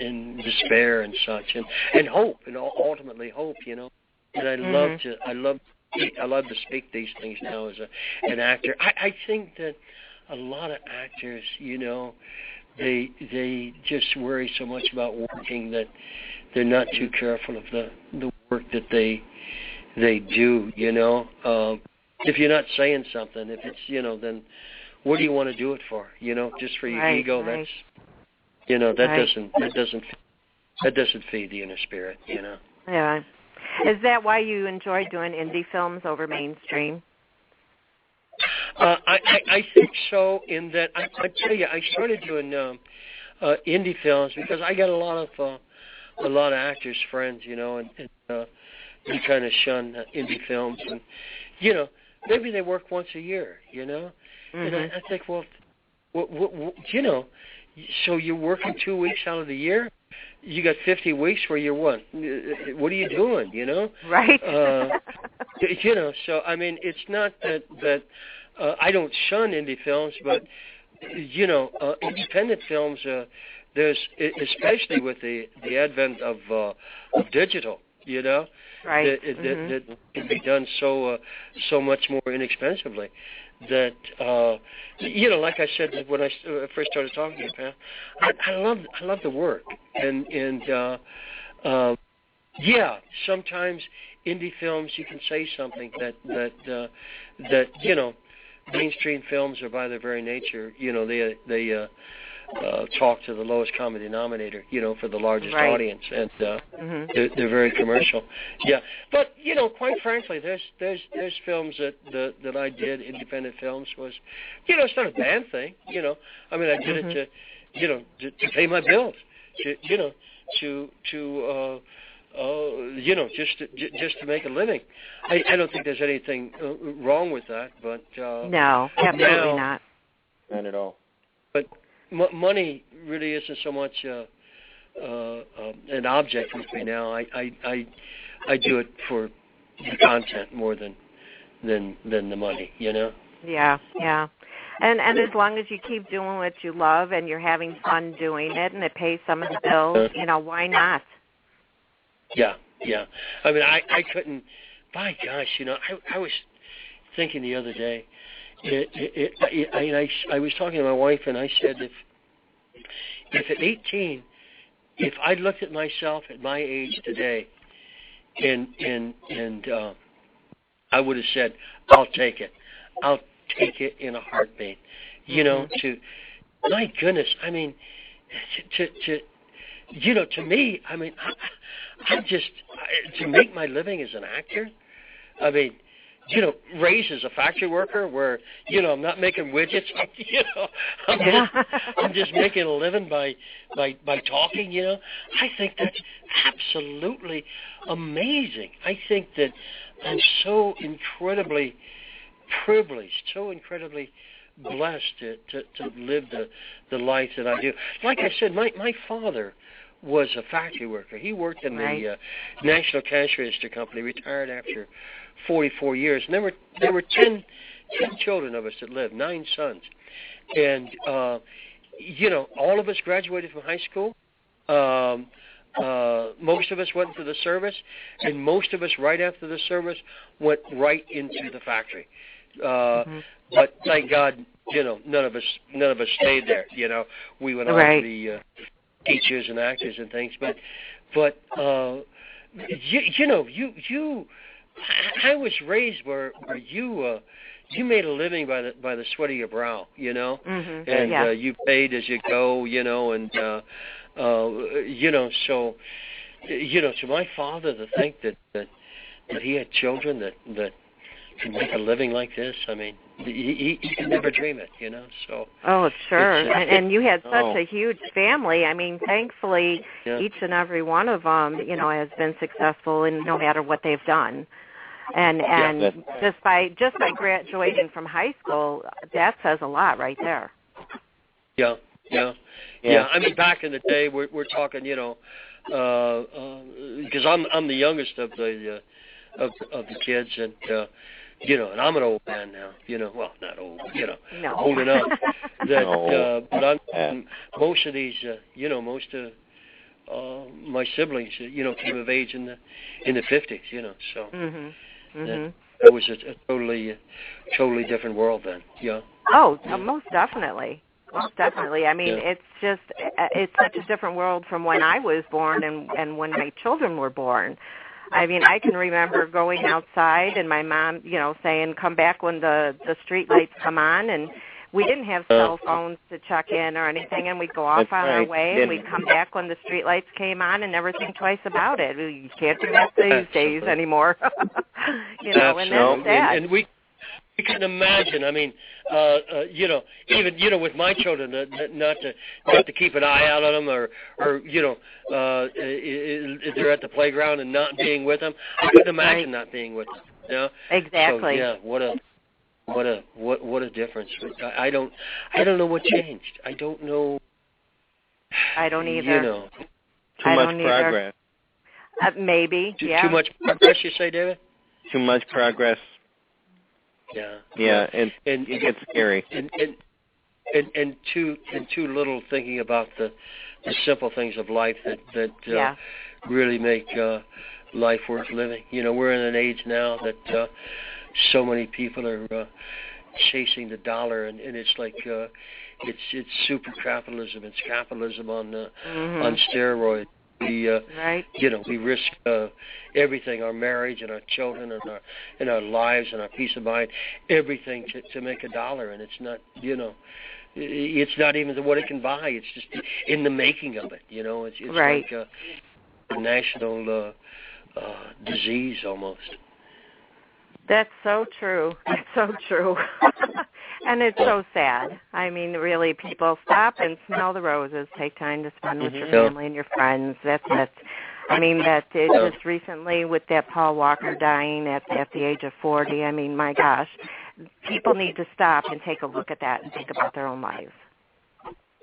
and despair and such, and hope, and ultimately hope, And I love to speak these things now as an actor. I think that a lot of actors, they just worry so much about working that they're not too careful of the work that they do. If you're not saying something, if it's then what do you want to do it for? Just for your ego. Right. That doesn't feed the inner spirit. Yeah. Is that why you enjoy doing indie films over mainstream? I think so. In that, I tell you, I started doing indie films because I got a lot of actors friends, and they kind of shun indie films, and maybe they work once a year, and I think, well, so you're working 2 weeks out of the year. You got 50 weeks where you're what? What are you doing? Right. So I mean, it's not that I don't shun indie films, but independent films. There's especially with the advent of digital. Right. That can be done so much more inexpensively. That like I said when I first started talking to you, Pam, I love the work, and sometimes indie films you can say something that mainstream films are by their very nature, they talk to the lowest common denominator, for the largest audience, and they're very commercial. Yeah, but quite frankly, there's films that I did, independent films, was it's not a bad thing. I mean, I did it to pay my bills, just to make a living. I don't think there's anything wrong with that, but no, absolutely not at all. But money really isn't so much an object with me now. I do it for the content more than the money, Yeah. And as long as you keep doing what you love and you're having fun doing it and it pays some of the bills, why not? Yeah. I mean, I couldn't. By gosh, I was thinking the other day. I was talking to my wife, and I said, if at 18, if I looked at myself at my age today, and I would have said, I'll take it in a heartbeat. To my goodness, I mean, to me, I mean, I just to make my living as an actor. I mean, raised as a factory worker where, I'm not making widgets, I'm just making a living by talking, I think that's absolutely amazing. I think that I'm so incredibly privileged, so incredibly blessed to live the life that I do. Like I said, my father was a factory worker. He worked in the National Cash Register Company, retired after 44 years. And there were 10 children of us that lived, 9 sons. And, all of us graduated from high school. Most of us went into the service, and most of us right after the service went right into the factory. But thank God, none of us stayed there. We went on to be teachers and actors and things. But I was raised where you made a living by the sweat of your brow, and you paid as you go, and so to my father to think that he had children that could make a living like this, I mean, he could never dream it, so. Oh, sure. And you had such a huge family. I mean, thankfully, each and every one of them, has been successful in no matter what they've done. And just by graduating from high school, that says a lot right there. Yeah. I mean, back in the day, we're talking, because I'm the youngest of the kids, and and I'm an old man now. Well, not old, no. old enough. That, but most of these, most of my siblings, came of age in the 50s, so that was a totally different world then. Yeah. Oh, most definitely. Most definitely. I mean, it's such a different world from when I was born and when my children were born. I mean, I can remember going outside and my mom, saying, come back when the street lights come on, and we didn't have cell phones to check in or anything, and we'd go off our way, and we'd come back when the street lights came on and never think twice about it. You can't do that these days anymore. And that's sad. And we can imagine. I mean, even with my children, not to keep an eye out on them, or if they're at the playground and not being with them. I couldn't imagine not being with them. Exactly. So, what a difference. I don't know what changed. I don't know. I don't either. Too much progress. Maybe. Too much progress, you say, David? Too much progress. Yeah, and it gets scary. And too little thinking about the simple things of life that really make life worth living. We're in an age now that so many people are chasing the dollar, and it's like it's super capitalism. It's capitalism on steroids. We risk everything, our marriage and our children and our lives and our peace of mind, everything to make a dollar, and it's not, it's not even what it can buy. It's just in the making of it, It's like a national disease almost. That's so true. That's so true. And it's so sad. I mean, really, people stop and smell the roses. Take time to spend with your family and your friends. That's it. I mean, just recently with that Paul Walker dying at the age of 40, I mean, my gosh, people need to stop and take a look at that and think about their own lives.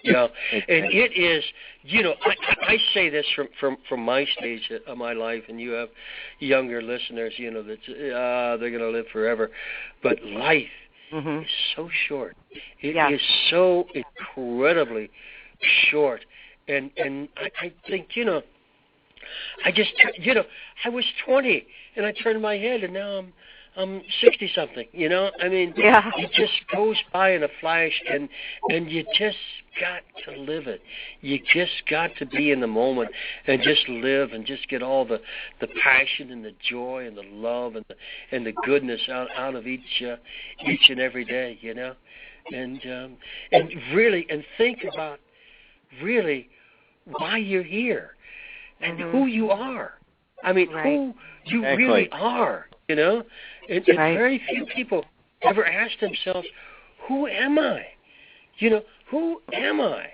Yeah, and it is, I say this from my stage of my life, and you have younger listeners, that they're going to live forever, but life is so short. It is so incredibly short, and I think, I just, I was 20, and I turned my head, and now I'm 60-something, I mean, it just goes by in a flash, and you just got to live it. You just got to be in the moment and just live and just get all the passion and the joy and the love and the goodness out of each and every day, and really, and think about really why you're here and who you are. I mean, who you really are, And very few people ever ask themselves, who am I? Who am I?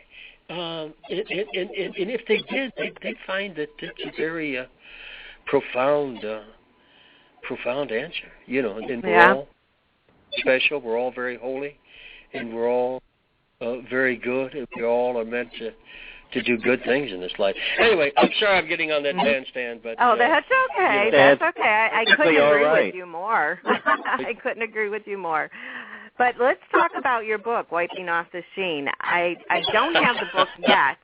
And if they did, they'd find that it's a very profound answer. And we're all special. We're all very holy, and we're all very good, and we all are meant to do good things in this life. Anyway, I'm sorry I'm getting on that bandstand, but that's okay. That's okay. I couldn't agree with you more. I couldn't agree with you more. But let's talk about your book, Wiping Off the Sheen. I don't have the book yet.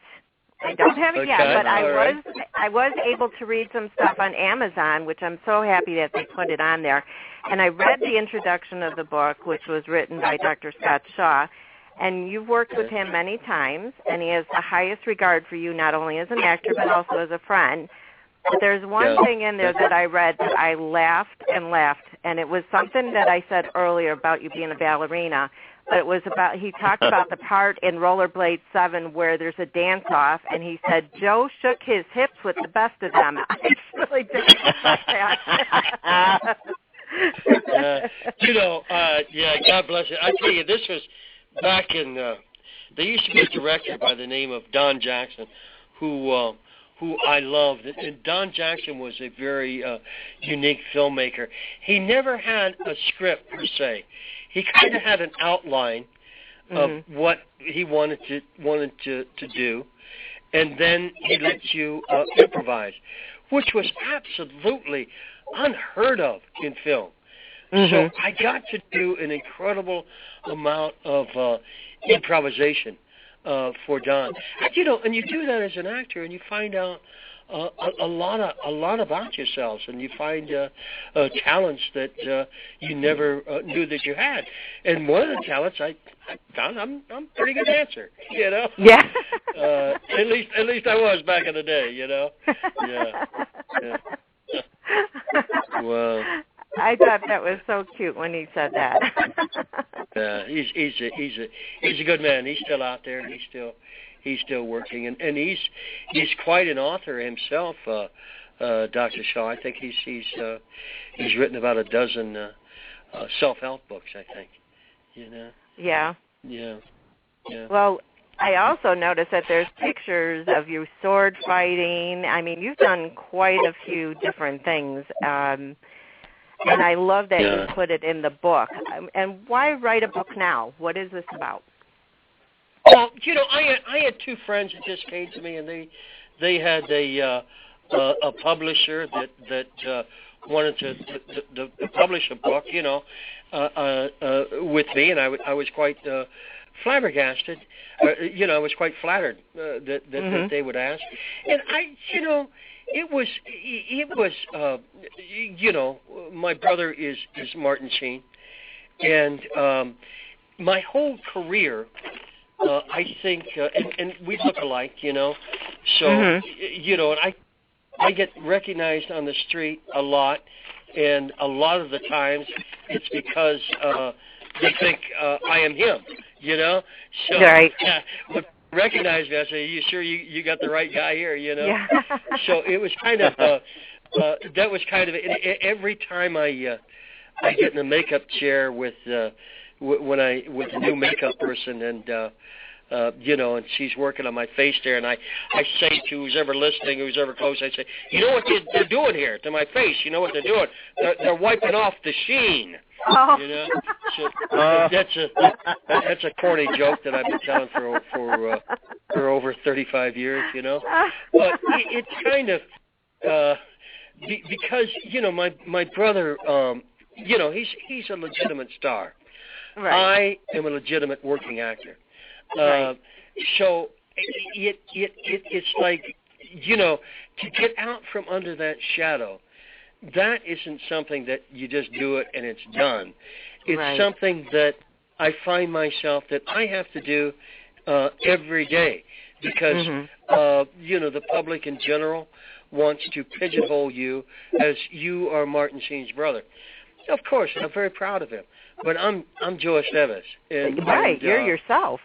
I don't have it yet, but I was able to read some stuff on Amazon, which I'm so happy that they put it on there. And I read the introduction of the book, which was written by Dr. Scott Shaw. And you've worked with him many times, and he has the highest regard for you, not only as an actor, but also as a friend. But there's one thing in there that I read that I laughed and laughed, and it was something that I said earlier about you being a ballerina, but it was about, he talked about the part in Rollerblade 7 where there's a dance-off, and he said, Joe shook his hips with the best of them. I really didn't like that. God bless you. I tell you, this was back in, there used to be a director by the name of Don Jackson who I loved. And Don Jackson was a very unique filmmaker. He never had a script per se. He kind of had an outline of what he wanted to do, and then he let you improvise, which was absolutely unheard of in film. So I got to do an incredible amount of improvisation for Don. You know, and you do that as an actor, and you find out a lot about yourselves, and you find talents that you never knew that you had. And one of the talents I found, I'm a pretty good dancer. You know. Yeah. At least I was back in the day. You know. Yeah. Well, I thought that was so cute when he said that. Yeah, he's a good man. He's still out there. And he's still working, and he's quite an author himself. Dr. Shaw, I think he's written about a dozen self-help books. I think, you know. Yeah. Yeah. Well, I also noticed that there's pictures of you sword fighting. I mean, you've done quite a few different things. And I love that you put it in the book. And why write a book now? What is this about? Well, you know, I had two friends that just came to me, and they had a publisher that wanted to publish a book, you know, with me, and I was quite flabbergasted. You know, I was quite flattered that they would ask, and you know. It was, you know, my brother is Martin-sheen, and my whole career, I think, and we look alike, you know, so, you know, and I get recognized on the street a lot, and a lot of the times it's because they think I am him, you know, so. Right. Recognize me. I say, "You sure you got the right guy here?" You know. Yeah. So it was kind of that was kind of every time I get in a makeup chair with a new makeup person, and you know, and she's working on my face there, and I say to who's ever listening, who's ever close, I say, "You know what they're doing here to my face? You know what they're doing? They're wiping off the sheen." Oh. You know, so that's a corny joke that I've been telling for over 35 years. You know, but it's kind of because you know my brother, you know, he's a legitimate star. Right. I am a legitimate working actor. Right. So it's like, you know, to get out from under that shadow. That isn't something that you just do it and it's done. It's something that I find myself that I have to do every day because, you know, the public in general wants to pigeonhole you as you are Martin-sheen's brother. Of course, I'm very proud of him, but I'm Joe Estevez. And you're yourself.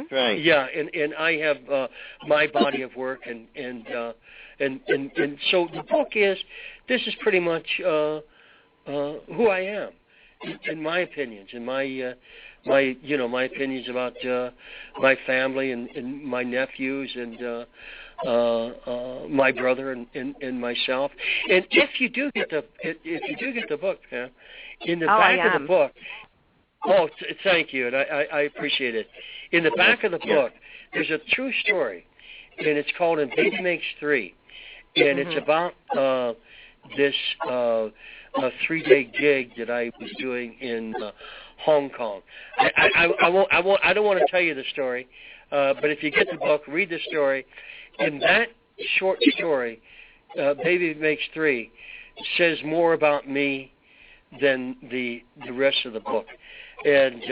Right. Yeah, and I have my body of work, and so the book this is pretty much who I am, in my opinions, and my opinions about my family and my nephews and my brother and myself. And if you do get the book, Pam, in the back of the book. Oh, thank you, and I appreciate it. In the back of the book, there's a true story, and it's called "And Baby Makes Three," and it's about this 3-day gig that I was doing in Hong Kong. I don't want to tell you the story, but if you get the book, read the story. In that short story, Baby Makes Three says more about me than the rest of the book. And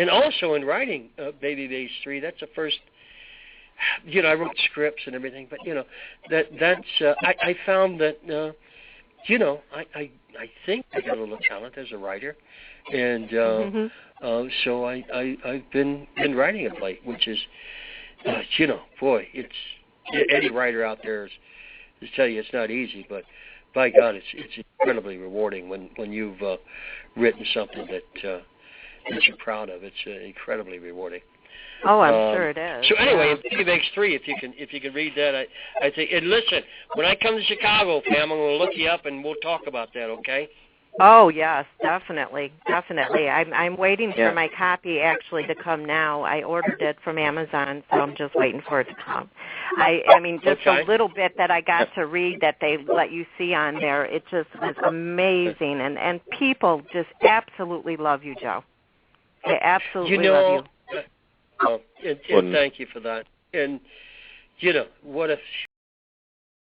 also in writing Baby Makes Three, that's the first. You know, I wrote scripts and everything, but you know, that's I found that you know, I think I got a little talent as a writer, and so I've been writing of late, which is you know, boy, it's any writer out there is tell you it's not easy, but by God, it's incredibly rewarding when you've written something that you're proud of. It's incredibly rewarding. Oh, I'm sure it is. So anyway, Baby Makes Three. If you can read that, I think. And listen, when I come to Chicago, Pam, I'm going to look you up and we'll talk about that. Okay? Oh yes, definitely. I'm waiting for my copy actually to come now. I ordered it from Amazon, so I'm just waiting for it to come. I mean, just a little bit that I got to read that they let you see on there. It just was amazing, and people just absolutely love you, Joe. They absolutely love you. Well, and thank you for that. And, what a